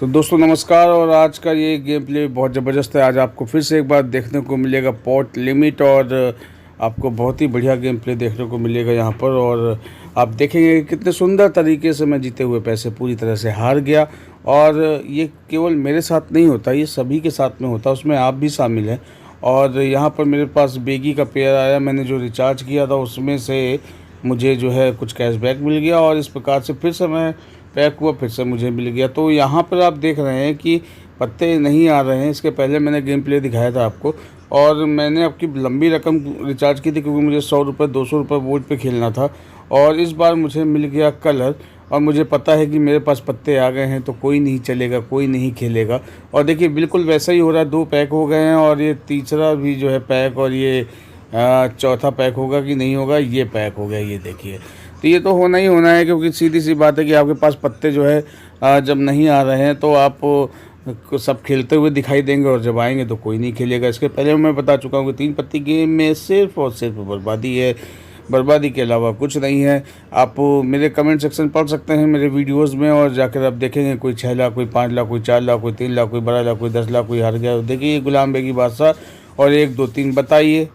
तो दोस्तों नमस्कार। और आज का ये गेम प्ले बहुत ज़बरदस्त है। आज आपको फिर से एक बार देखने को मिलेगा पॉट लिमिट, और आपको बहुत ही बढ़िया गेम प्ले देखने को मिलेगा यहाँ पर। और आप देखेंगे कि कितने सुंदर तरीके से मैं जीते हुए पैसे पूरी तरह से हार गया। और ये केवल मेरे साथ नहीं होता, ये सभी के साथ में होता, उसमें आप भी शामिल हैं। और यहाँ पर मेरे पास बेगी का पेयर आया, मैंने जो रिचार्ज किया था उसमें से मुझे जो है कुछ कैशबैक मिल गया, और इस प्रकार से फिर से मैं पैक हुआ, फिर से मुझे मिल गया। तो यहाँ पर आप देख रहे हैं कि पत्ते नहीं आ रहे हैं। इसके पहले मैंने गेम प्ले दिखाया था आपको, और मैंने आपकी लंबी रकम रिचार्ज की थी क्योंकि मुझे 100 रुपये 200 रुपये वोट पे खेलना था। और इस बार मुझे मिल गया कलर, और मुझे पता है कि मेरे पास पत्ते आ गए हैं तो कोई नहीं चलेगा, कोई नहीं खेलेगा। और देखिए बिल्कुल वैसा ही हो रहा है, 2 पैक हो गए हैं और ये तीसरा भी जो है पैक, और ये चौथा पैक होगा कि नहीं होगा, ये पैक हो गया, ये देखिए। तो ये तो होना ही होना है, क्योंकि सीधी सी बात है कि आपके पास पत्ते जो है जब नहीं आ रहे हैं तो आप सब खेलते हुए दिखाई देंगे, और जब आएंगे तो कोई नहीं खेलेगा। इसके पहले मैं बता चुका हूँ कि 3 पत्ती गेम में सिर्फ और सिर्फ बर्बादी है, बर्बादी के अलावा कुछ नहीं है। आप मेरे कमेंट सेक्शन पढ़ सकते हैं मेरे वीडियोस में, और जाकर आप देखेंगे कोई 6 लाख, कोई 5 लाख, कोई 4 लाख, कोई 3 लाख, कोई 12 लाख, कोई 10 लाख, कोई हार गया। देखिए ये गुलाम बेगी बादशाह और 1 2 3 बताइए,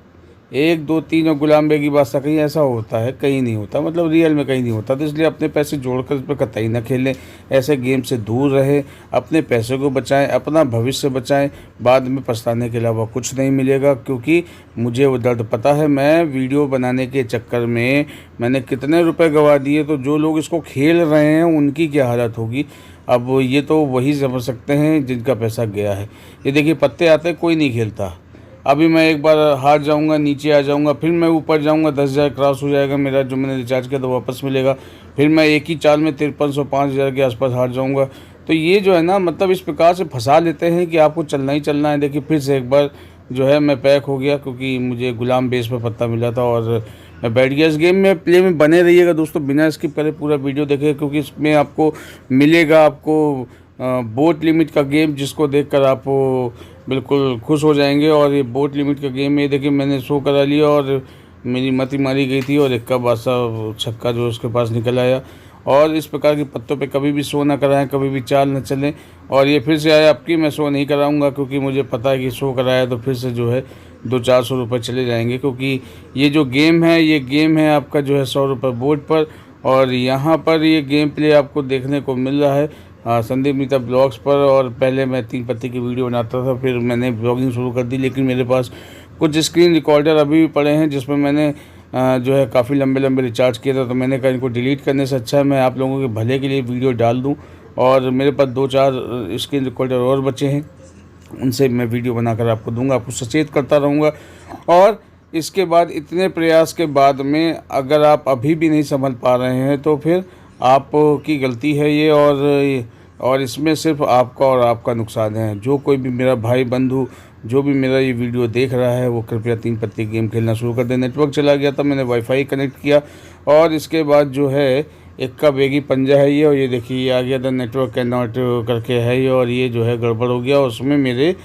1 2 3 और गुलाम बेगी बादशाह, कहीं ऐसा होता है? कहीं नहीं होता, मतलब रियल में कहीं नहीं होता। तो इसलिए अपने पैसे जोड़कर इस पर कतई ना खेलें, ऐसे गेम से दूर रहें, अपने पैसे को बचाएं, अपना भविष्य बचाएं। बाद में पछताने के अलावा कुछ नहीं मिलेगा, क्योंकि मुझे वो दर्द पता है। मैं वीडियो बनाने के चक्कर में मैंने कितने रुपए गंवा दिए, तो जो लोग इसको खेल रहे हैं उनकी क्या हालत होगी। अब ये तो वही समझ सकते हैं जिनका पैसा गया है। ये देखिए पत्ते आते हैं, कोई नहीं खेलता। अभी मैं एक बार हार जाऊंगा, नीचे आ जाऊंगा, फिर मैं ऊपर जाऊंगा, 10,000 क्रॉस हो जाएगा मेरा, जो मैंने रिचार्ज किया तो वापस मिलेगा। फिर मैं एक ही चाल में 5300 5,000 के आसपास हार जाऊंगा। तो ये जो है ना, मतलब इस प्रकार से फंसा लेते हैं कि आपको चलना ही चलना है। देखिए फिर से एक बार जो है मैं पैक हो गया, क्योंकि मुझे गुलाम बेस पर पत्ता मिला था, और मैं बैठ गया। इस गेम में प्ले में बने रहिएगा दोस्तों, बिना स्किप करे पूरा वीडियो देखिए, क्योंकि इसमें आपको मिलेगा आपको बोट लिमिट का गेम, जिसको देखकर आप बिल्कुल खुश हो जाएंगे। और ये बोट लिमिट का गेम में देखिए मैंने शो करा लिया, और मेरी मती मारी गई थी, और इक्का बादशाह छक्का जो उसके पास निकल आया। और इस प्रकार के पत्तों पे कभी भी शो ना कराएं, कभी भी चाल न चलें। और ये फिर से आया, अब की मैं शो नहीं कराऊंगा, क्योंकि मुझे पता है कि शो कराया तो फिर से जो है 200-400 रुपये चले जाएंगे। क्योंकि ये जो गेम है, ये गेम है आपका जो है 100 रुपये बोर्ड पर, और यहाँ पर ये गेम प्ले आपको देखने को मिल रहा है संदीप नीता ब्लॉग्स पर। और पहले मैं 3 पत्ती की वीडियो बनाता था, फिर मैंने ब्लॉगिंग शुरू कर दी। लेकिन मेरे पास कुछ स्क्रीन रिकॉर्डर अभी भी पड़े हैं, जिसमें मैंने जो है काफ़ी लंबे लंबे रिचार्ज किया था। तो मैंने कहा इनको डिलीट करने से अच्छा है मैं आप लोगों के भले के लिए वीडियो डाल दूँ। और मेरे पास 2-4 स्क्रीन रिकॉर्डर और बचे हैं, उनसे मैं वीडियो बनाकर आपको दूंगा, आपको सचेत करता रहूँगा। और इसके बाद इतने प्रयास के बाद में अगर आप अभी भी नहीं संभल पा रहे हैं तो फिर आपकी गलती है ये, और इसमें सिर्फ आपका और आपका नुकसान है। जो कोई भी मेरा भाई बंधु जो भी मेरा ये वीडियो देख रहा है, वो कृपया 3 पत्ती गेम खेलना शुरू कर दे। नेटवर्क चला गया था, मैंने वाईफाई कनेक्ट किया, और इसके बाद जो है इक्का बेगी पंजा है ये, और ये देखिए ये आ गया था नेटवर्क कैन नॉट करके है ये, और ये जो है गड़बड़ हो गया। उसमें मेरे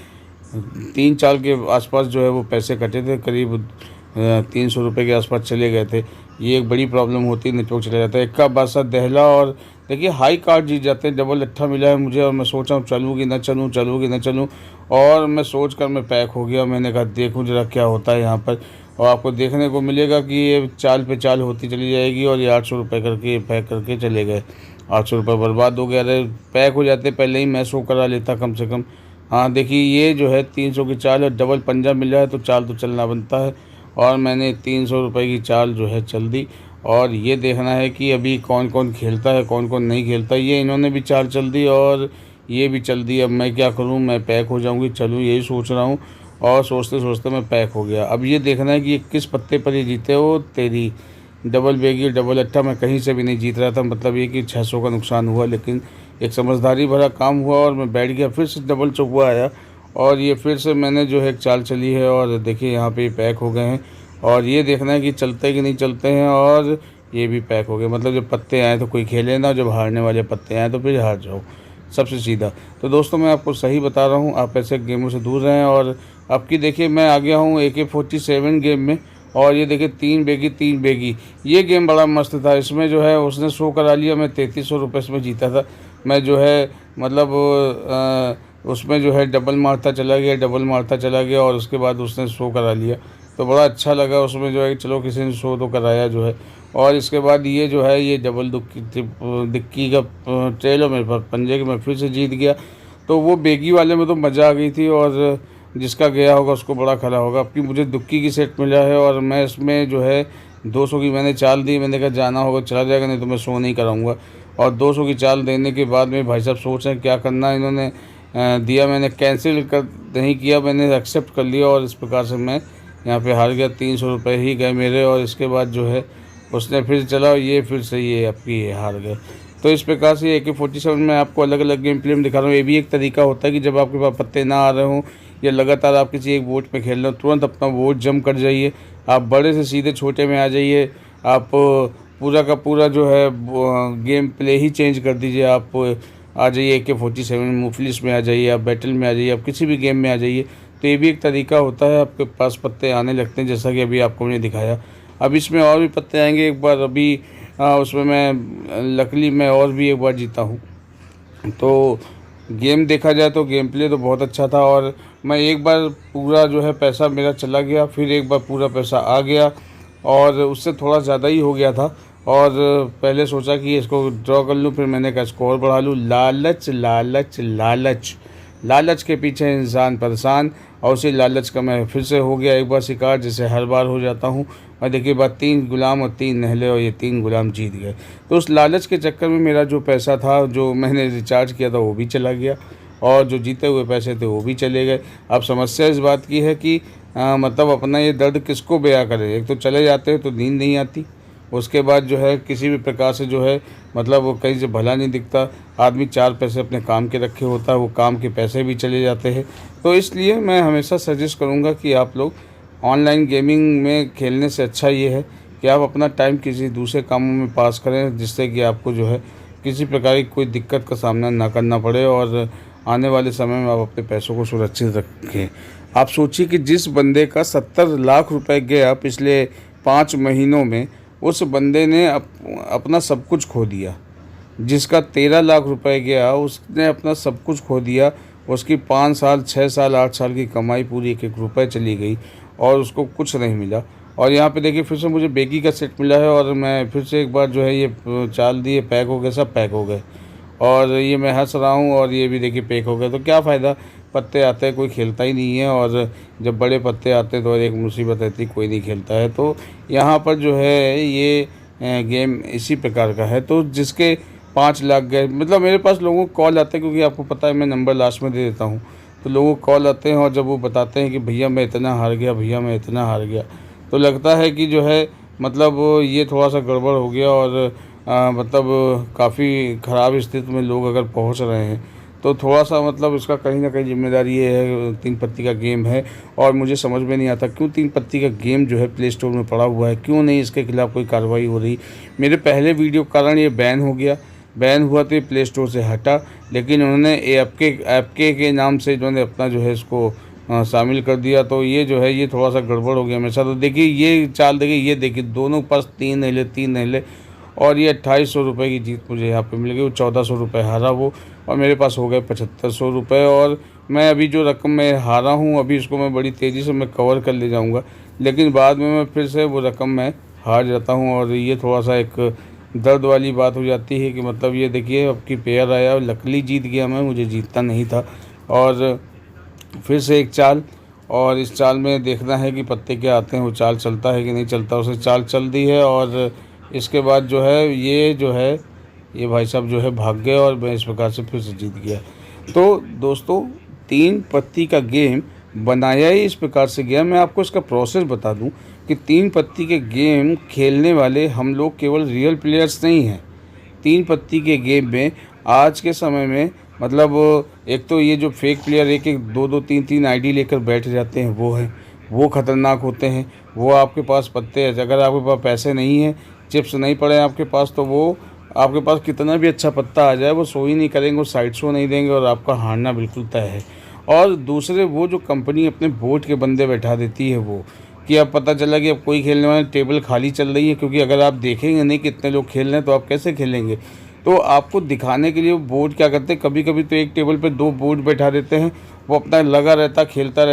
3 चाल के आसपास जो है वो पैसे कटे थे, करीब 300 रुपये के आसपास चले गए थे। ये एक बड़ी प्रॉब्लम होती है, नेटवर्क चला जाता है। इक्का बादशाह दहला, और देखिए हाई कार्ड जीत जाते हैं। डबल अट्ठा मिला है मुझे, और मैं सोचा हूँ चलूँ कि ना चलूँ, चलूँ कि ना चलूँ, और मैं सोच कर मैं पैक हो गया। मैंने कहा देखूँ जरा क्या होता है यहाँ पर। और आपको देखने को मिलेगा कि ये चाल पे चाल होती चली जाएगी, और ये 800 रुपये करके पैक करके चले गए। 800 रुपये बर्बाद हो गया। अरे पैक हो जाते पहले ही मैं शो करा लेता कम से कम। हाँ देखिए ये जो है 300 की चाल है, डबल पंजा मिल रहा है, तो चाल तो चलना बनता है। और मैंने 300 रुपये की चाल जो है चल दी। और ये देखना है कि अभी कौन कौन खेलता है, कौन कौन नहीं खेलता। ये इन्होंने भी चाल चल दी, और ये भी चल दी। अब मैं क्या करूं, मैं पैक हो जाऊंगी, चलूं, यही सोच रहा हूं। और सोचते सोचते मैं पैक हो गया। अब ये देखना है कि ये किस पत्ते पर ये जीते हो। तेरी डबल बेगी डबल अट्ठा मैं कहीं से भी नहीं जीत रहा था, मतलब ये कि 600 का नुकसान हुआ। लेकिन एक समझदारी भरा काम हुआ, और मैं बैठ गया। फिर से डबल चौका आया, और ये फिर से मैंने जो है एक चाल चली है। और देखिए यहाँ पे पैक हो गए हैं, और ये देखना है कि चलते कि नहीं चलते हैं। और ये भी पैक हो गए, मतलब जब पत्ते आए तो कोई खेले ना, जब हारने वाले पत्ते आए तो फिर हार जाओ, सबसे सीधा। तो दोस्तों मैं आपको सही बता रहा हूँ, आप ऐसे गेमों से दूर रहें। और आपकी देखिए मैं आ गया हूँ AK-47 गेम में, और ये देखिए 3 बेगी ये गेम बड़ा मस्त था। इसमें जो है उसने शो करा लिया, मैं 3300 रुपये में जीता था। मैं जो है मतलब उसमें जो है डबल मारता चला गया और उसके बाद उसने शो करा लिया। तो बड़ा अच्छा लगा उसमें जो है कि चलो किसी ने शो तो कराया जो है। और इसके बाद ये जो है ये डबल डिक्की का ट्रेलर मेरे पास पंजे के मैं फिर से जीत गया। तो वो बेगी वाले में तो मज़ा आ गई थी, और जिसका गया होगा उसको बड़ा खरा होगा। अब की मुझे दुक्की की सेट मिला है और मैं इसमें जो है 200 की मैंने चाल दी। मैंने कहा जाना होगा चला जाएगा, नहीं तो मैं शो नहीं कराऊंगा। और 200 की चाल देने के बाद में भाई साहब सोच रहे हैं क्या करना है। इन्होंने दिया, मैंने कैंसिल कर नहीं किया, मैंने एक्सेप्ट कर लिया और इस प्रकार से मैं यहाँ पे हार गया। 300 रुपये ही गए मेरे। और इसके बाद जो है उसने फिर चला और ये फिर से ये आपकी ये हार गए। तो इस प्रकार से AK-47 में आपको अलग अलग गेम प्ले में दिखा रहा हूँ। ये भी एक तरीका होता है कि जब आपके पास पत्ते ना आ रहे हों या लगातार आप किसी एक वोट में खेल रहे हो, तुरंत अपना वोट जम कर जाइए। आप बड़े से सीधे छोटे में आ जाइए। आप पूरा का पूरा जो है गेम प्ले ही चेंज कर दीजिए। आप आ जाइए AK-47 मुफलिस में आ जाइए, आप बैटल में आ जाइए, आप किसी भी गेम में आ जाइए। तो ये भी एक तरीका होता है, आपके पास पत्ते आने लगते हैं जैसा कि अभी आपको मैंने दिखाया। अब इसमें और भी पत्ते आएंगे एक बार। अभी उसमें मैं लकली मैं और भी एक बार जीता हूँ। तो गेम देखा जाए तो गेम प्ले तो बहुत अच्छा था। और मैं एक बार पूरा जो है पैसा मेरा चला गया, फिर एक बार पूरा पैसा आ गया और उससे थोड़ा ज़्यादा ही हो गया था। और पहले सोचा कि इसको ड्रॉ कर लूँ, फिर मैंने कहा स्कोर बढ़ा लूँ। लालच लालच लालच, लालच के पीछे इंसान परेशान। और उसी लालच का मैं फिर से हो गया एक बार शिकार, जैसे हर बार हो जाता हूँ। और देखिए बात 3 गुलाम और 3 नहले और ये 3 गुलाम जीत गए। तो उस लालच के चक्कर में मेरा जो पैसा था, जो मैंने रिचार्ज किया था, वो भी चला गया और जो जीते हुए पैसे थे वो भी चले गए। अब समस्या इस बात की है कि मतलब अपना ये दर्द किसको बयां करे। एक तो चले जाते हैं तो नींद नहीं आती, उसके बाद जो है किसी भी प्रकार से जो है मतलब वो कहीं से भला नहीं दिखता। आदमी 4 पैसे अपने काम के रखे होता है, वो काम के पैसे भी चले जाते हैं। तो इसलिए मैं हमेशा सजेस्ट करूँगा कि आप लोग ऑनलाइन गेमिंग में खेलने से अच्छा ये है कि आप अपना टाइम किसी दूसरे कामों में पास करें, जिससे कि आपको जो है किसी प्रकार की कोई दिक्कत का सामना ना करना पड़े और आने वाले समय में आप अपने पैसों को सुरक्षित रखें। आप सोचिए कि जिस बंदे का 70 लाख रुपए गया पिछले 5 महीनों में, उस बंदे ने अपना सब कुछ खो दिया। जिसका 13 लाख रुपए गया उसने अपना सब कुछ खो दिया। उसकी 5 साल 6 साल 8 साल की कमाई पूरी एक एक रुपए चली गई और उसको कुछ नहीं मिला। और यहाँ पे देखिए फिर से मुझे बेगी का सेट मिला है और मैं फिर से एक बार जो है ये चाल दिए, पैक हो गए, सब पैक हो गए। और ये मैं हंस रहा हूँ और ये भी देखिए पैक हो गए। तो क्या फ़ायदा, पत्ते आते हैं कोई खेलता ही नहीं है। और जब बड़े पत्ते आते हैं तो एक मुसीबत रहती, कोई नहीं खेलता है। तो यहाँ पर जो है ये गेम इसी प्रकार का है। तो जिसके 5 लाख गए, मतलब मेरे पास लोगों को कॉल आते हैं, क्योंकि आपको पता है मैं नंबर लास्ट में दे देता हूँ। तो लोगों को कॉल आते हैं और जब वो बताते हैं कि भैया मैं इतना हार गया, भैया मैं इतना हार गया, तो लगता है कि जो है मतलब ये थोड़ा सा गड़बड़ हो गया। और मतलब काफ़ी ख़राब स्थिति में लोग अगर पहुंच रहे हैं तो थोड़ा सा मतलब इसका कहीं ना कहीं जिम्मेदारी ये है। 3 पत्ती का गेम है और मुझे समझ में नहीं आता क्यों 3 पत्ती का गेम जो है प्ले स्टोर में पड़ा हुआ है, क्यों नहीं इसके खिलाफ़ कोई कार्रवाई हो रही। मेरे पहले वीडियो के कारण ये बैन हो गया, बैन हुआ तो ये प्ले स्टोर से हटा, लेकिन उन्होंने ऐपके के नाम से इन्होंने अपना जो है इसको शामिल कर दिया। तो ये जो है ये थोड़ा सा गड़बड़ हो गया मेरे साथ। तो देखिए ये चाल, देखिए ये देखिए दोनों पास 3 नहले और ये 2800 रुपये की जीत मुझे यहाँ पे मिल गई। वो 1400 रुपये हारा वो, और मेरे पास हो गए 7500 रुपये। और मैं अभी जो रकम मैं हारा हूँ अभी इसको मैं बड़ी तेज़ी से मैं कवर कर ले जाऊँगा, लेकिन बाद में मैं फिर से वो रकम मैं हार जाता हूँ। और ये थोड़ा सा एक दर्द वाली बात हो जाती है कि मतलब ये देखिए अब की पेयर आया और लकली जीत गया मैं, मुझे जीतता नहीं था। और फिर से एक चाल, और इस चाल में देखना है कि पत्ते क्या आते हैं, वो चाल चलता है कि नहीं चलता। उसे चाल चल दी है और इसके बाद जो है ये भाई साहब जो है भाग गए और मैं इस प्रकार से फिर से जीत गया। तो दोस्तों 3 पत्ती का गेम बनाया ही इस प्रकार से गया। मैं आपको इसका प्रोसेस बता दूं कि 3 पत्ती के गेम खेलने वाले हम लोग केवल रियल प्लेयर्स नहीं हैं। 3 पत्ती के गेम में आज के समय में मतलब एक तो ये जो फेक प्लेयर एक एक 2-2 3-3 आईडी लेकर बैठ जाते हैं वो ख़तरनाक होते हैं। वो आपके पास पत्ते, अगर आपके पास पैसे नहीं हैं, चिप्स नहीं पड़े आपके पास, तो वो आपके पास कितना भी अच्छा पत्ता आ जाए वो शो ही नहीं करेंगे, वो साइड शो नहीं देंगे और आपका हारना बिल्कुल तय है। और दूसरे वो जो कंपनी अपने बोर्ड के बंदे बैठा देती है वो, कि अब पता चला कि अब कोई खेलने वाला टेबल खाली चल रही है, क्योंकि अगर आप देखेंगे नहीं कितने लोग खेल रहे हैं तो आप कैसे खेलेंगे। तो आपको दिखाने के लिए वो बोर्ड क्या करते हैं, कभी कभी तो एक टेबल पे 2 बोर्ड बैठा देते हैं, वो अपना लगा रहता, खेलता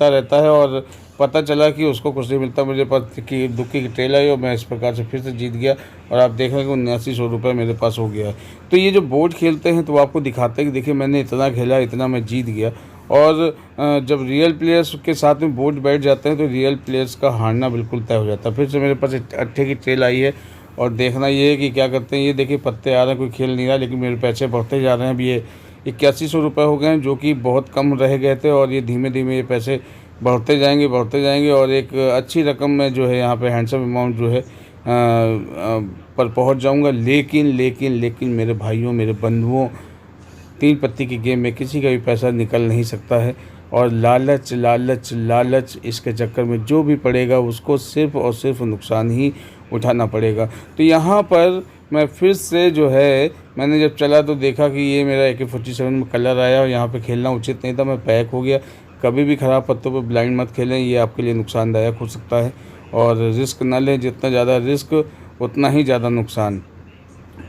रहता है, और पता चला कि उसको कुछ नहीं मिलता। मुझे पास कि दुक्की की ट्रेल आई और मैं इस प्रकार से फिर से जीत गया, और आप देख रहे हैं कि 8900 रुपये मेरे पास हो गया है। तो ये जो बोर्ड खेलते हैं तो वो आपको दिखाते हैं कि देखिए मैंने इतना खेला, इतना मैं जीत गया। और जब रियल प्लेयर्स के साथ में बोर्ड बैठ जाते हैं तो रियल प्लेयर्स का हारना बिल्कुल तय हो जाता है। फिर से मेरे पास एक अट्ठे की ट्रेल आई है, और देखना ये है कि क्या करते हैं। ये देखिए पत्ते आ रहे हैं, कोई खेल नहीं रहा, लेकिन मेरे पैसे बढ़ते जा रहे हैं। अभी ये 8100 रुपये हो गए हैं, जो कि बहुत कम रह गए थे, और ये धीमे धीमे ये पैसे बढ़ते जाएंगे, और एक अच्छी रकम में जो है यहाँ पे हैंडसम अमाउंट जो है पर पहुँच जाऊँगा। लेकिन मेरे भाइयों, मेरे बंधुओं, 3 पत्ती की गेम में किसी का भी पैसा निकल नहीं सकता है, और लालच इसके चक्कर में जो भी पड़ेगा उसको सिर्फ़ और सिर्फ नुकसान ही उठाना पड़ेगा। तो यहाँ पर मैं फिर से जो है, मैंने जब चला तो देखा कि ये मेरा AK-47 में कलर आया, और यहाँ पे खेलना उचित नहीं था, मैं पैक हो गया। कभी भी ख़राब पत्तों पर ब्लाइंड मत खेलें, ये आपके लिए नुकसानदायक हो सकता है, और रिस्क ना लें। जितना ज़्यादा रिस्क उतना ही ज़्यादा नुकसान,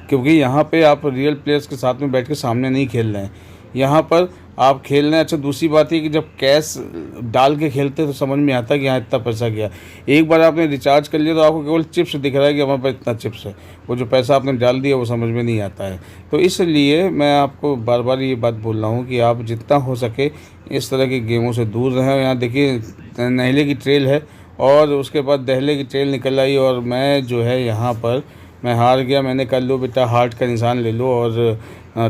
क्योंकि यहाँ पे आप रियल प्लेयर्स के साथ में बैठ के सामने नहीं खेल रहे हैं, यहाँ पर आप खेल रहे हैं। अच्छा, दूसरी बात ये कि जब कैश डाल के खेलते हैं तो समझ में आता है कि यहाँ इतना पैसा गया। एक बार आपने रिचार्ज कर लिया तो आपको केवल चिप्स दिख रहा है कि हमारे पास इतना चिप्स है, वो जो पैसा आपने डाल दिया वो समझ में नहीं आता है। तो इसलिए मैं आपको बार बार ये बात बोल रहा हूँ कि आप जितना हो सके इस तरह की गेमों से दूर रहें। यहाँ देखिए नहले की ट्रेल है, और उसके बाद दहले की ट्रेल निकल आई, और मैं जो है यहाँ पर मैं हार गया। मैंने कहा लो बेटा हार्ट का निशान ले लो, और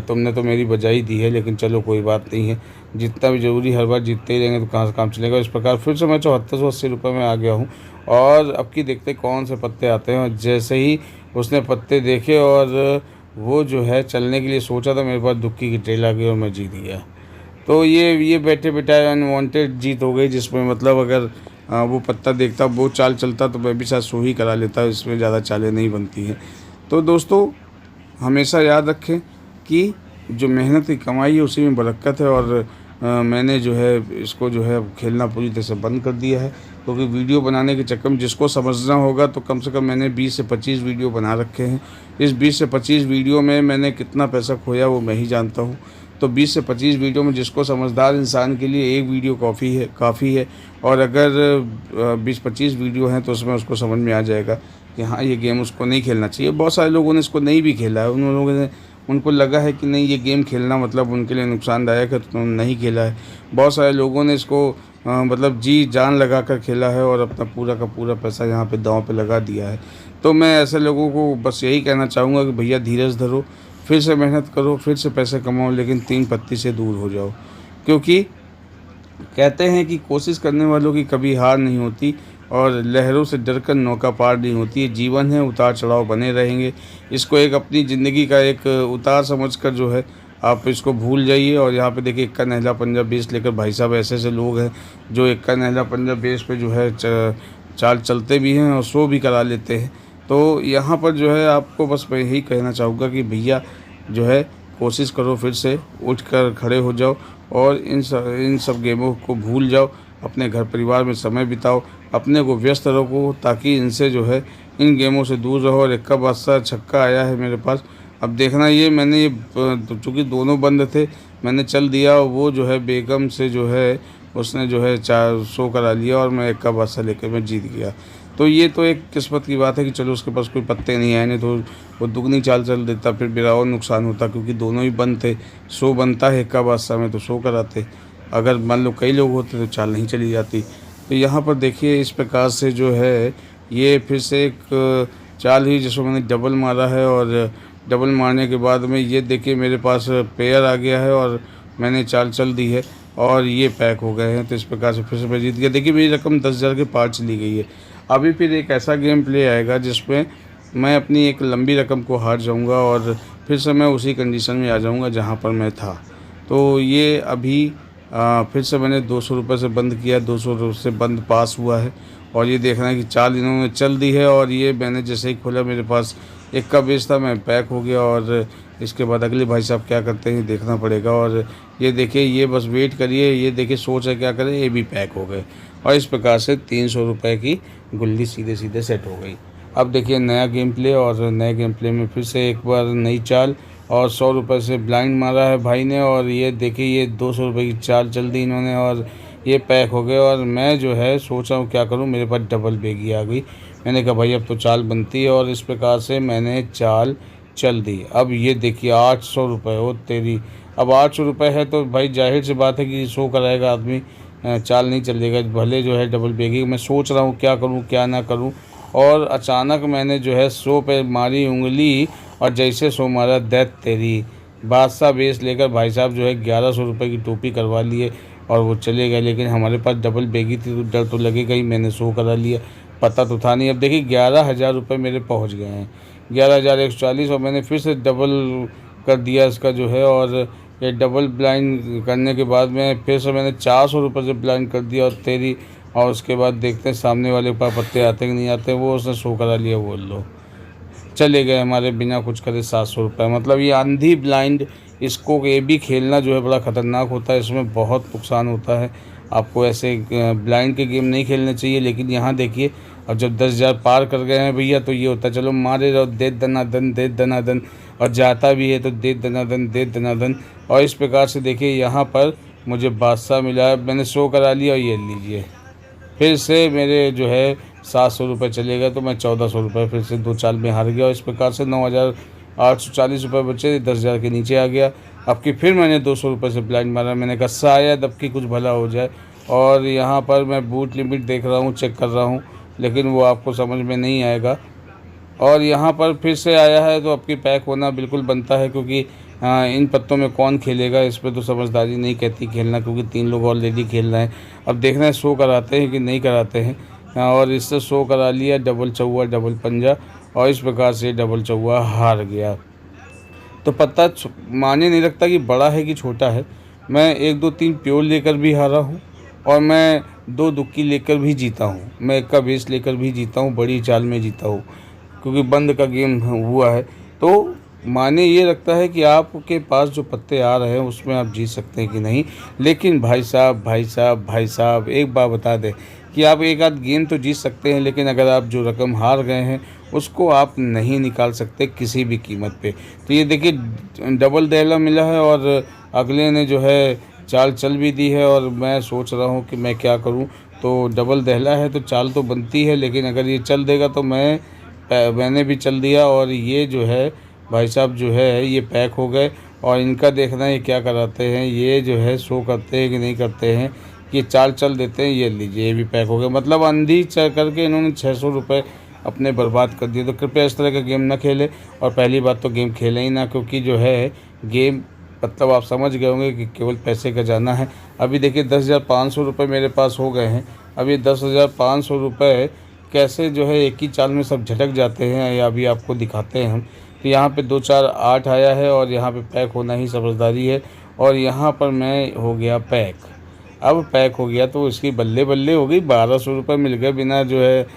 तुमने तो मेरी बजाई दी है, लेकिन चलो कोई बात नहीं है, जितना भी ज़रूरी, हर बार जीतते ही रहेंगे तो कहाँ से काम चलेगा। इस प्रकार फिर से मैं 7480 रुपये में आ गया हूँ, और अब की देखते कौन से पत्ते आते हैं। और जैसे ही उसने पत्ते देखे और वो जो है चलने के लिए सोचा था, मेरे पास दुक्की की ट्रेल आ गई और मैं जीत गया। तो ये बैठे बैठाए अनवांटेड जीत हो गई, जिसमें मतलब अगर वो पत्ता देखता, वो चाल चलता तो मैं भी शायद सो ही करा लेता, इसमें ज़्यादा चालें नहीं बनती हैं। तो दोस्तों हमेशा याद रखें कि जो मेहनत की कमाई है उसी में बरकत है, और मैंने जो है इसको जो है खेलना पूरी तरह से बंद कर दिया है, क्योंकि वीडियो बनाने के चक्कर में जिसको समझना होगा तो कम से कम मैंने 20 से 25 वीडियो बना रखे हैं। इस 20 से 25 वीडियो में मैंने कितना पैसा खोया वो मैं ही जानता हूँ। तो 20 से 25 वीडियो में जिसको समझदार इंसान के लिए एक वीडियो काफ़ी है, और अगर 20-25 वीडियो हैं तो उसमें उसको समझ में आ जाएगा कि हाँ ये गेम उसको नहीं खेलना चाहिए। बहुत सारे लोगों ने इसको नहीं भी खेला है, उन लोगों ने, उनको लगा है कि नहीं ये गेम खेलना मतलब उनके लिए नुकसानदायक है, तो उन्होंने नहीं खेला है। बहुत सारे लोगों ने इसको मतलब जी जान लगा कर खेला है, और अपना पूरा का पूरा पैसा यहाँ पे दांव पे लगा दिया है। तो मैं ऐसे लोगों को बस यही कहना चाहूँगा कि भैया धीरज धरो, फिर से मेहनत करो, फिर से पैसे कमाओ, लेकिन 3 पत्ती से दूर हो जाओ। क्योंकि कहते हैं कि कोशिश करने वालों की कभी हार नहीं होती, और लहरों से डरकर नौका पार नहीं होती। ये जीवन है, उतार चढ़ाव बने रहेंगे। इसको एक अपनी ज़िंदगी का एक उतार समझकर जो है आप इसको भूल जाइए। और यहाँ पे देखिए इक्का नहला पंजा बेस लेकर भाई साहब ऐसे लोग हैं जो इक्का नहला पंजा बेस पे जो है चाल चलते भी हैं और शो भी करा लेते हैं। तो यहाँ पर जो है आपको बस मैं यही कहना चाहूँगा कि भैया जो है कोशिश करो, फिर से उठ कर खड़े हो जाओ, और इन सब गेमों को भूल जाओ, अपने घर परिवार में समय बिताओ, अपने को व्यस्त रखो, ताकि इनसे जो है इन गेमों से दूर रहो। और इक्का बादशाह छक्का आया है मेरे पास। अब देखना ये मैंने ये चूँकि दोनों बंद थे, मैंने चल दिया, वो जो है बेगम से जो है उसने जो है 400 करा लिया, और मैं इक्का बादशाह लेकर मैं जीत गया। तो ये तो एक किस्मत की बात है कि चलो उसके पास कोई पत्ते नहीं आए, नहीं तो वो दुगनी चाल चल देता, फिर मेरा और नुकसान होता, क्योंकि दोनों ही बंद थे। शो बनता है इक्का बादशाह में तो शो कराते, अगर मान लो कई लोग होते तो चाल नहीं चली जाती। तो यहाँ पर देखिए इस प्रकार से जो है ये फिर से एक चाल ही जिसको मैंने डबल मारा है, और डबल मारने के बाद में ये देखिए मेरे पास पेयर आ गया है, और मैंने चाल चल दी है, और ये पैक हो गए हैं। तो इस प्रकार से फिर से मैं जीत गया। देखिए मेरी रकम 10,000 के पार चली गई है। अभी फिर एक ऐसा गेम प्ले आएगा जिसमें मैं अपनी एक लंबी रकम को हार जाऊंगा, और फिर से मैं उसी कंडीशन में आ जाऊंगा जहां पर मैं था। तो ये अभी फिर से मैंने 200 रुपये से बंद किया, 200 रुपये से बंद पास हुआ है, और ये देखना है कि चाल इन्होंने चल दी है। और ये मैंने जैसे ही खोला मेरे पास एक का बेस था, मैं पैक हो गया, और इसके बाद अगले भाई साहब क्या करते हैं देखना पड़ेगा। और ये देखिए ये बस वेट करिए, ये देखिए सोच है क्या करें, ये भी पैक हो गए, और इस प्रकार से 300 रुपये की गुल्ली सीधे सीधे सेट हो गई। अब देखिए नया गेम प्ले, और नए गेम प्ले में फिर से एक बार नई चाल, और 100 रुपये से ब्लाइंड मारा है भाई ने, और ये देखिए ये 200 रुपये की चाल चल दी इन्होंने, और ये पैक हो गए। और मैं जो है सोच रहा हूँ क्या करूँ, मेरे पास डबल बेगी आ गई। मैंने कहा भाई अब तो चाल बनती है, और इस प्रकार से मैंने चाल चल दी। अब ये देखिए 800 रुपये हो तेरी। अब 800 रुपये है तो भाई जाहिर सी बात है कि शो कराएगा आदमी, चाल नहीं चलेगा, भले जो है डबल बेगी। मैं सोच रहा हूँ क्या करूँ क्या ना करूँ, और अचानक मैंने जो है 100 पे मारी उंगली, और जैसे 100 मारा दैत तेरी, बादशाह बेस लेकर भाई साहब जो है 1100 रुपये की टोपी करवा लिए, और वो चले गए। लेकिन हमारे पास डबल बेगी थी तो डर तो लगेगा ही, मैंने 100 करा लिया, पता तो था नहीं। अब देखिए 11,000 रुपये मेरे पहुंच गए हैं, 11,140, और मैंने फिर से डबल कर दिया इसका जो है। और ये डबल ब्लाइंड करने के बाद में फिर से मैंने 400 रुपये से ब्लाइंड कर दिया, और तेरी। और उसके बाद देखते हैं सामने वाले के पास पत्ते आते कि नहीं आते, वो उसने शो करा लिया, बोल लो चले गए हमारे बिना कुछ करे 700 रुपये। मतलब ये आंधी ब्लाइंड, इसको ये भी खेलना जो है बड़ा ख़तरनाक होता है, इसमें बहुत नुकसान होता है। आपको ऐसे ब्लाइंड के गेम नहीं खेलने चाहिए। लेकिन यहाँ देखिए, और जब 10,000 पार कर गए हैं भैया, तो ये होता है चलो मारे रहो, दे दनादन दे दनादन, और जाता भी है तो दे दनादन दे दनादन। और इस प्रकार से देखिए यहाँ पर मुझे बादशाह मिला, मैंने शो करा लिया, और ये लीजिए फिर से मेरे जो है 700 रुपये चले गए, तो मैं 1400 रुपये फिर से 2 चाल में हार गया। और इस प्रकार से 9,840 रुपये बचे, 10,000 के नीचे आ गया। अब की फिर मैंने 200 रुपये से ब्लाइंड मारा, मैंने कहा शायद अब की कुछ भला हो जाए। और यहाँ पर मैं बूट लिमिट देख रहा हूँ, चेक कर रहा हूँ, लेकिन वो आपको समझ में नहीं आएगा। और यहाँ पर फिर से आया है, तो अब की पैक होना बिल्कुल बनता है, क्योंकि इन पत्तों में कौन खेलेगा, इस पर तो समझदारी नहीं कहती खेलना, क्योंकि 3 लोग ऑलरेडी खेल रहे हैं। अब देखना है शो कराते हैं कि नहीं कराते हैं। और इससे शो करा लिया डबल चौवा डबल पंजा, और इस प्रकार से डबल चौवा हार गया। तो पत्ता माने नहीं रखता कि बड़ा है कि छोटा है। मैं 1 2 3 प्योर लेकर भी हारा हूँ, और मैं 2 दुक्की लेकर भी जीता हूँ, मैं 1 का बेस लेकर भी जीता हूँ, बड़ी चाल में जीता हूँ, क्योंकि बंद का गेम हुआ है। तो माने ये रखता है कि आपके पास जो पत्ते आ रहे हैं उसमें आप जीत सकते हैं कि नहीं। लेकिन भाई साहब भाई साहब भाई साहब एक बात बता दें कि आप एक आध गेम तो जीत सकते हैं, लेकिन अगर आप जो रकम हार गए हैं उसको आप नहीं निकाल सकते किसी भी कीमत पे। तो ये देखिए डबल दहला मिला है, और अगले ने जो है चाल चल भी दी है, और मैं सोच रहा हूँ कि मैं क्या करूँ। तो डबल दहला है तो चाल तो बनती है, लेकिन अगर ये चल देगा तो मैंने भी चल दिया, और ये जो है भाई साहब जो है ये पैक हो गए। और इनका देखना है क्या कराते हैं, ये जो है शो करते हैं कि नहीं करते हैं, कि चाल चल देते हैं। ये लीजिए ये भी पैक हो गया। मतलब अंधी चल करके इन्होंने 600 रुपये अपने बर्बाद कर दिए। तो कृपया इस तरह का गेम ना खेलें, और पहली बात तो गेम खेलें ही ना, क्योंकि जो है गेम मतलब आप समझ गए होंगे कि केवल पैसे का जाना है। अभी देखिए 10,500 रुपये मेरे पास हो गए हैं। अब ये 10,500 रुपये कैसे जो है एक ही चाल में सब झटक जाते हैं, या अभी आपको दिखाते हैं हम। तो यहाँ पे 2 4 8 आया है, और यहाँ पे पैक होना ही समझदारी है। और यहाँ पर मैं हो गया पैक। अब पैक हो गया तो इसकी बल्ले बल्ले हो गई, 1200 रुपये मिल गए बिना जो है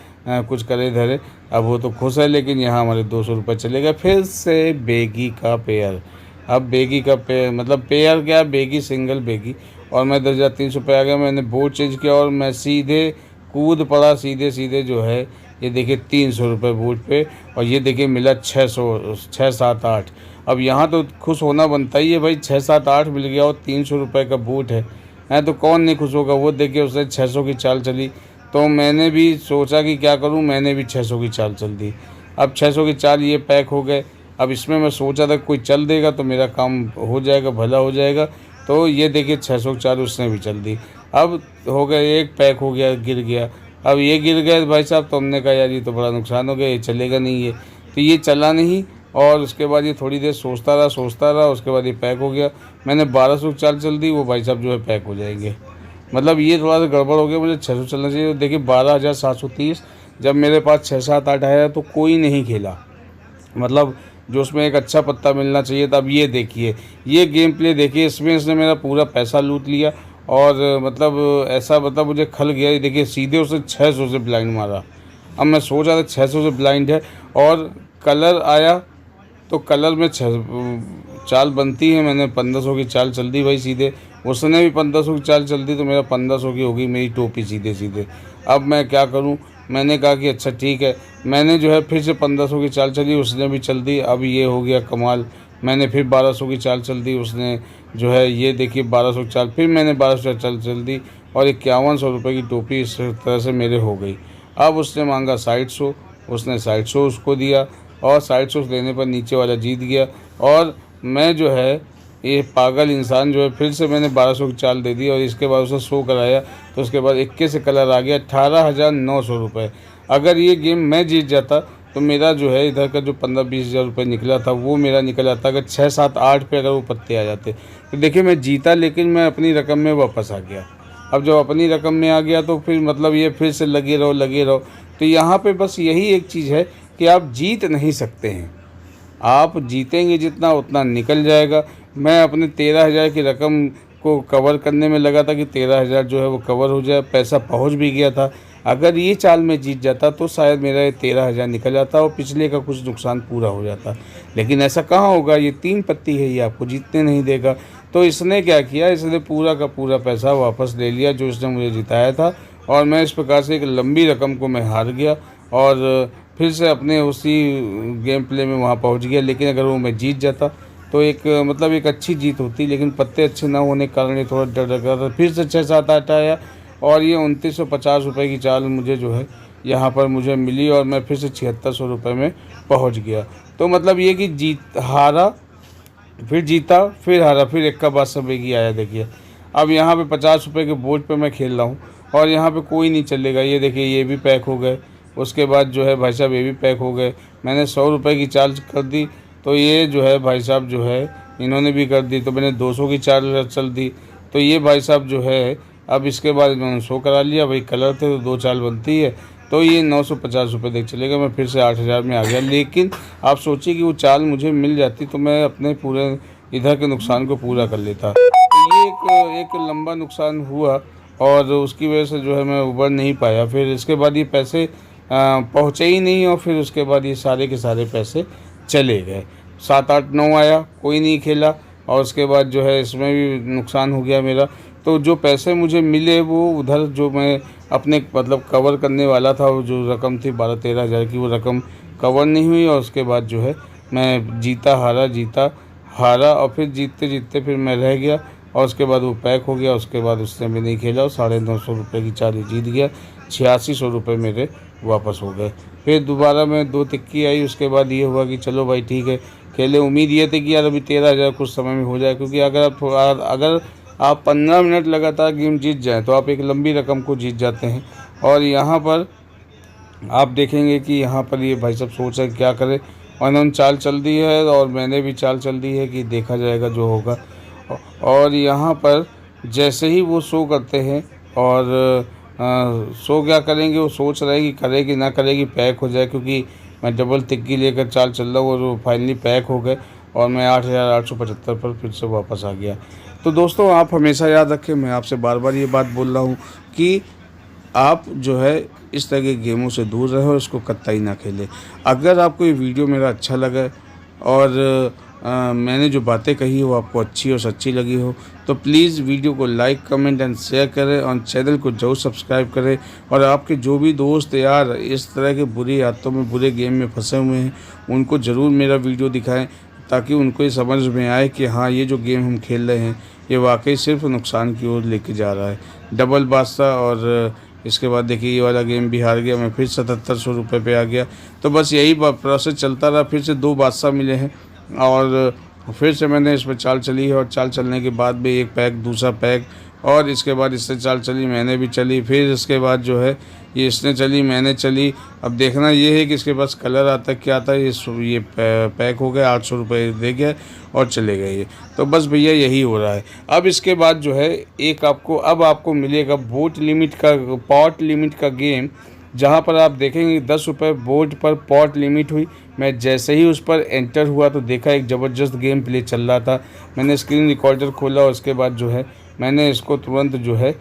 कुछ करे धरे। अब वो तो खुश है, लेकिन यहाँ हमारे 200 रुपये चले गए। फिर से बेगी का पेयर। अब बेगी का पेयर मतलब पेयर क्या, बेगी सिंगल बेगी। और मैं 10,300 पे आ गया। मैंने बोर्ड चेंज किया, और मैं सीधे कूद पड़ा, सीधे सीधे जो है ये देखिए 300 रुपये बोर्ड पे, और ये देखिए मिला 600 6 7 8। अब यहाँ तो खुश होना बनता ही है भाई, 6 7 8 मिल गया, और 300 रुपये का बूट है तो कौन नहीं खुश होगा। वो देखिए उसने 600 की चाल चली, तो मैंने भी सोचा कि क्या करूं, मैंने भी 600 की चाल चल दी। अब 600 की चाल ये पैक हो गए। अब इसमें मैं सोचा था कोई चल देगा तो मेरा काम हो जाएगा, भला हो जाएगा। तो ये देखिए 600 की चाल उसने भी चल दी। अब हो गया, एक पैक हो गया, गिर गया। अब ये गिर गए भाई साहब, तो हमने कहा यार ये तो बड़ा नुकसान हो गया, ये चलेगा नहीं ये। तो ये चला नहीं, और उसके बाद ये थोड़ी देर सोचता रहा, उसके बाद ये पैक हो गया। मैंने 1200 की चाल चल दी, वो भाई साहब जो है पैक हो जाएंगे। मतलब ये थोड़ा सा गड़बड़ हो गया, मुझे 600 चलना चाहिए। तो देखिए 12,730 जब मेरे पास 6 7 8 आया तो कोई नहीं खेला, मतलब जो उसमें एक अच्छा पत्ता मिलना चाहिए था। अब ये देखिए, ये गेम प्ले देखिए, इसमें इसने मेरा पूरा पैसा लूट लिया, और मतलब ऐसा मतलब मुझे खल गया। ये देखिए सीधे उसने 600 से ब्लाइंड मारा। अब मैं सोच रहा था 600 से ब्लाइंड है, और कलर आया तो कलर में चाल बनती है। मैंने 1500 की चाल चल दी भाई सीधे, उसने भी 1500 की चाल चल दी, तो मेरा 1500 की हो गई मेरी टोपी सीधे सीधे। अब मैं क्या करूं, मैंने कहा कि अच्छा ठीक है। मैंने जो है फिर से 1500 की चाल चली, उसने भी चल दी। अब ये हो गया कमाल, मैंने फिर 1200 की चाल चल दी, उसने जो है ये देखिए 1200 की चाल, फिर मैंने 1200 चाल चल दी और 5100 रुपये की टोपी इस तरह से मेरे हो गई। अब उसने मांगा 60 उसने 60 उसको दिया और 60 देने पर नीचे वाला जीत गया। और मैं जो है ये पागल इंसान जो है फिर से मैंने 1200 की चाल दे दी और इसके बाद उसे शो कराया, तो उसके बाद 21 से कलर आ गया 18,900 रुपये। अगर ये गेम मैं जीत जाता तो मेरा जो है इधर का जो 15-20 हज़ार रुपये निकला था वो मेरा निकल आता। अगर 6, 7, 8 पे अगर वो पत्ते आ जाते तो देखिए मैं जीता, लेकिन मैं अपनी रकम में वापस आ गया। अब जब अपनी रकम में आ गया तो फिर मतलब ये फिर से लगे रहो लगे रहो। तो यहाँ पे बस यही एक चीज़ है कि आप जीत नहीं सकते हैं, आप जीतेंगे जितना उतना निकल जाएगा। मैं अपने 13,000 की रकम को कवर करने में लगा था कि 13,000 जो है वो कवर हो जाए, पैसा पहुंच भी गया था। अगर ये चाल में जीत जाता तो शायद मेरा ये 13,000 निकल जाता और पिछले का कुछ नुकसान पूरा हो जाता, लेकिन ऐसा कहाँ होगा। ये 3 पत्ती है, ये आपको जीतने नहीं देगा। तो इसने क्या किया, इसने पूरा का पूरा पैसा वापस ले लिया जो इसने मुझे जिताया था और मैं इस प्रकार से एक लंबी रकम को मैं हार गया और फिर से अपने उसी गेम प्ले में वहाँ पहुँच गया। लेकिन अगर वो मैं जीत जाता तो एक मतलब एक अच्छी जीत होती, लेकिन पत्ते अच्छे ना होने के कारण ये थोड़ा डर लगा था। फिर से 6, 7, 8 आया और ये 2950 रुपये की चाल मुझे जो है यहाँ पर मुझे मिली और मैं फिर से 7600 रुपये में पहुँच गया। तो मतलब ये कि जीत हारा, फिर जीता, फिर हारा, फिर एक का बाद सब एक ही आया। देखिए अब यहाँ पे 50 रुपये के बोर्ड पे मैं खेल रहा हूँ और यहाँ पे कोई नहीं चलेगा। ये देखिए ये भी पैक हो गए, उसके बाद जो है भाई साहब ये भी पैक हो गए। मैंने 100 रुपये की चार्ज कर दी तो ये जो है भाई साहब जो है इन्होंने भी कर दी, तो मैंने 200 की चार्ज चल दी तो ये भाई साहब जो है अब इसके बाद इन्होंने शो करा लिया। भाई कलर थे तो 2 चाल बनती है, तो ये 950 रुपये देख चलेगा। मैं फिर से 8,000 में आ गया। लेकिन आप सोचिए कि वो चाल मुझे मिल जाती तो मैं अपने पूरे इधर के नुकसान को पूरा कर लेता। तो ये एक लंबा नुकसान हुआ और उसकी वजह से जो है मैं उबर नहीं पाया। फिर इसके बाद ये पैसे पहुँचे ही नहीं और फिर उसके बाद ये सारे के सारे पैसे चले गए। 7, 8, 9 आया, कोई नहीं खेला और उसके बाद जो है इसमें भी नुकसान हो गया मेरा। तो जो पैसे मुझे मिले वो उधर जो मैं अपने मतलब कवर करने वाला था, वो जो रकम थी 12-13 हज़ार की, वो रकम कवर नहीं हुई और उसके बाद जो है मैं जीता हारा और फिर जीतते जीतते फिर मैं रह गया और उसके बाद वो पैक हो गया। उसके बाद उसने भी नहीं खेला और 950 रुपये की चाल जीत गया। 8600 रुपये मेरे वापस हो गए। फिर दोबारा मैं 2 तिक्की आई, उसके बाद ये हुआ कि चलो भाई ठीक है खेले। उम्मीद ये थी कि यार अभी 13,000 कुछ समय में हो जाए, क्योंकि अगर आप 15 मिनट लगातार गेम जीत जाएँ तो आप एक लंबी रकम को जीत जाते हैं। और यहाँ पर आप देखेंगे कि यहाँ पर ये भाई साहब सोच रहे क्या करें और इन्होंने चाल चल दी है और मैंने भी चाल चल दी है कि देखा जाएगा जो होगा। और यहाँ पर जैसे ही वो शो करते हैं और शो क्या करेंगे, वो सोच रहे हैं कि करेगी ना करेगी पैक हो जाए, क्योंकि मैं डबल तिक्की लेकर चाल चल रहा हूँ और वो फाइनली पैक हो गए और मैं 8,875 पर फिर से वापस आ गया। तो दोस्तों आप हमेशा याद रखें, मैं आपसे बार बार ये बात बोल रहा हूँ कि आप जो है इस तरह के गेमों से दूर रहो, इसको कतई ना खेलें। अगर आपको ये वीडियो मेरा अच्छा लगा और मैंने जो बातें कही वो आपको अच्छी और सच्ची लगी हो तो प्लीज़ वीडियो को लाइक, कमेंट एंड शेयर करें और चैनल को जरूर सब्सक्राइब करें। और आपके जो भी दोस्त यार इस तरह के बुरी आदतों में, बुरे गेम में फंसे हुए हैं, उनको ज़रूर मेरा वीडियो दिखाएं ताकि उनको ये समझ में आए कि हाँ ये जो गेम हम खेल रहे हैं ये वाकई सिर्फ नुकसान की ओर लेके जा रहा है। डबल बादशाह और इसके बाद देखिए ये वाला गेम भी हार गया, मैं फिर 7700 रुपये पे आ गया। तो बस यही प्रोसेस चलता रहा। फिर से 2 बादशाह मिले हैं और फिर से मैंने इस पर चाल चली है और चाल चलने के बाद भी एक पैक, दूसरा पैक और इसके बाद इससे चाल चली, मैंने भी चली। फिर इसके बाद जो है ये इसने चली, मैंने चली। अब देखना ये है कि इसके पास कलर आता है क्या आता है। ये पैक हो गया, 800 रुपये दे गया और चले गए ये। तो बस भैया यही हो रहा है। अब इसके बाद जो है एक आपको मिलेगा बोट लिमिट का, पॉट लिमिट का गेम, जहाँ पर आप देखेंगे 10 रुपये बोर्ड पर पॉट लिमिट हुई। मैं जैसे ही उस पर एंटर हुआ तो देखा एक ज़बरदस्त गेम प्ले चल रहा था। मैंने स्क्रीन रिकॉर्डर खोला और उसके बाद जो है मैंने इसको तुरंत जो है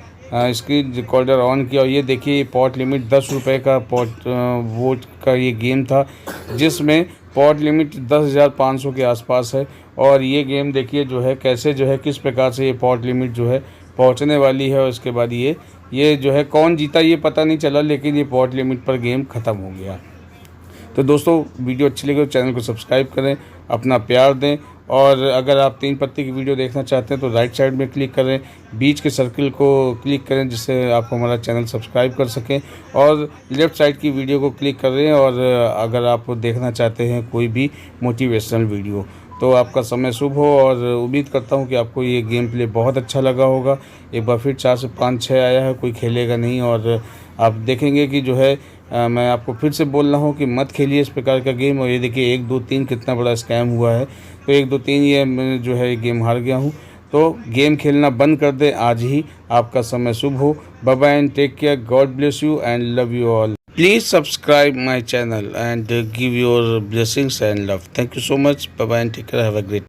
स्क्रीन रिकॉर्डर ऑन किया और ये देखिए पॉट लिमिट 10 रुपये का वोट का ये गेम था, जिसमें पॉट लिमिट 10,500 के आसपास है। और ये गेम देखिए जो है कैसे जो है किस प्रकार से ये पॉट लिमिट जो है पहुंचने वाली है और उसके बाद ये ये जो है कौन जीता ये पता नहीं चला, लेकिन ये पॉट लिमिट पर गेम ख़त्म हो गया। तो दोस्तों वीडियो अच्छी लगी तो चैनल को सब्सक्राइब करें, अपना प्यार दें, और अगर आप 3 पत्ती की वीडियो देखना चाहते हैं तो राइट साइड में क्लिक करें, बीच के सर्कल को क्लिक करें जिससे आप हमारा चैनल सब्सक्राइब कर सकें, और लेफ़्ट साइड की वीडियो को क्लिक करें। और अगर आप देखना चाहते हैं कोई भी मोटिवेशनल वीडियो, तो आपका समय शुभ हो, और उम्मीद करता हूं कि आपको ये गेम प्ले बहुत अच्छा लगा होगा। एक बार फिर 4 से 5-6 आया है, कोई खेलेगा नहीं, और आप देखेंगे कि जो है मैं आपको फिर से बोल रहा हूँ कि मत खेलिए इस प्रकार का गेम। और ये देखिए 1 2 3 कितना बड़ा स्कैम हुआ है। तो 1 2 3 ये मैं जो है गेम हार गया हूँ। तो गेम खेलना बंद कर दें आज ही। आपका समय शुभ हो। Bye bye and take care. God bless you and love you all. Please subscribe my channel and give your blessings and love. Thank you so much. Bye bye and take care. Have a great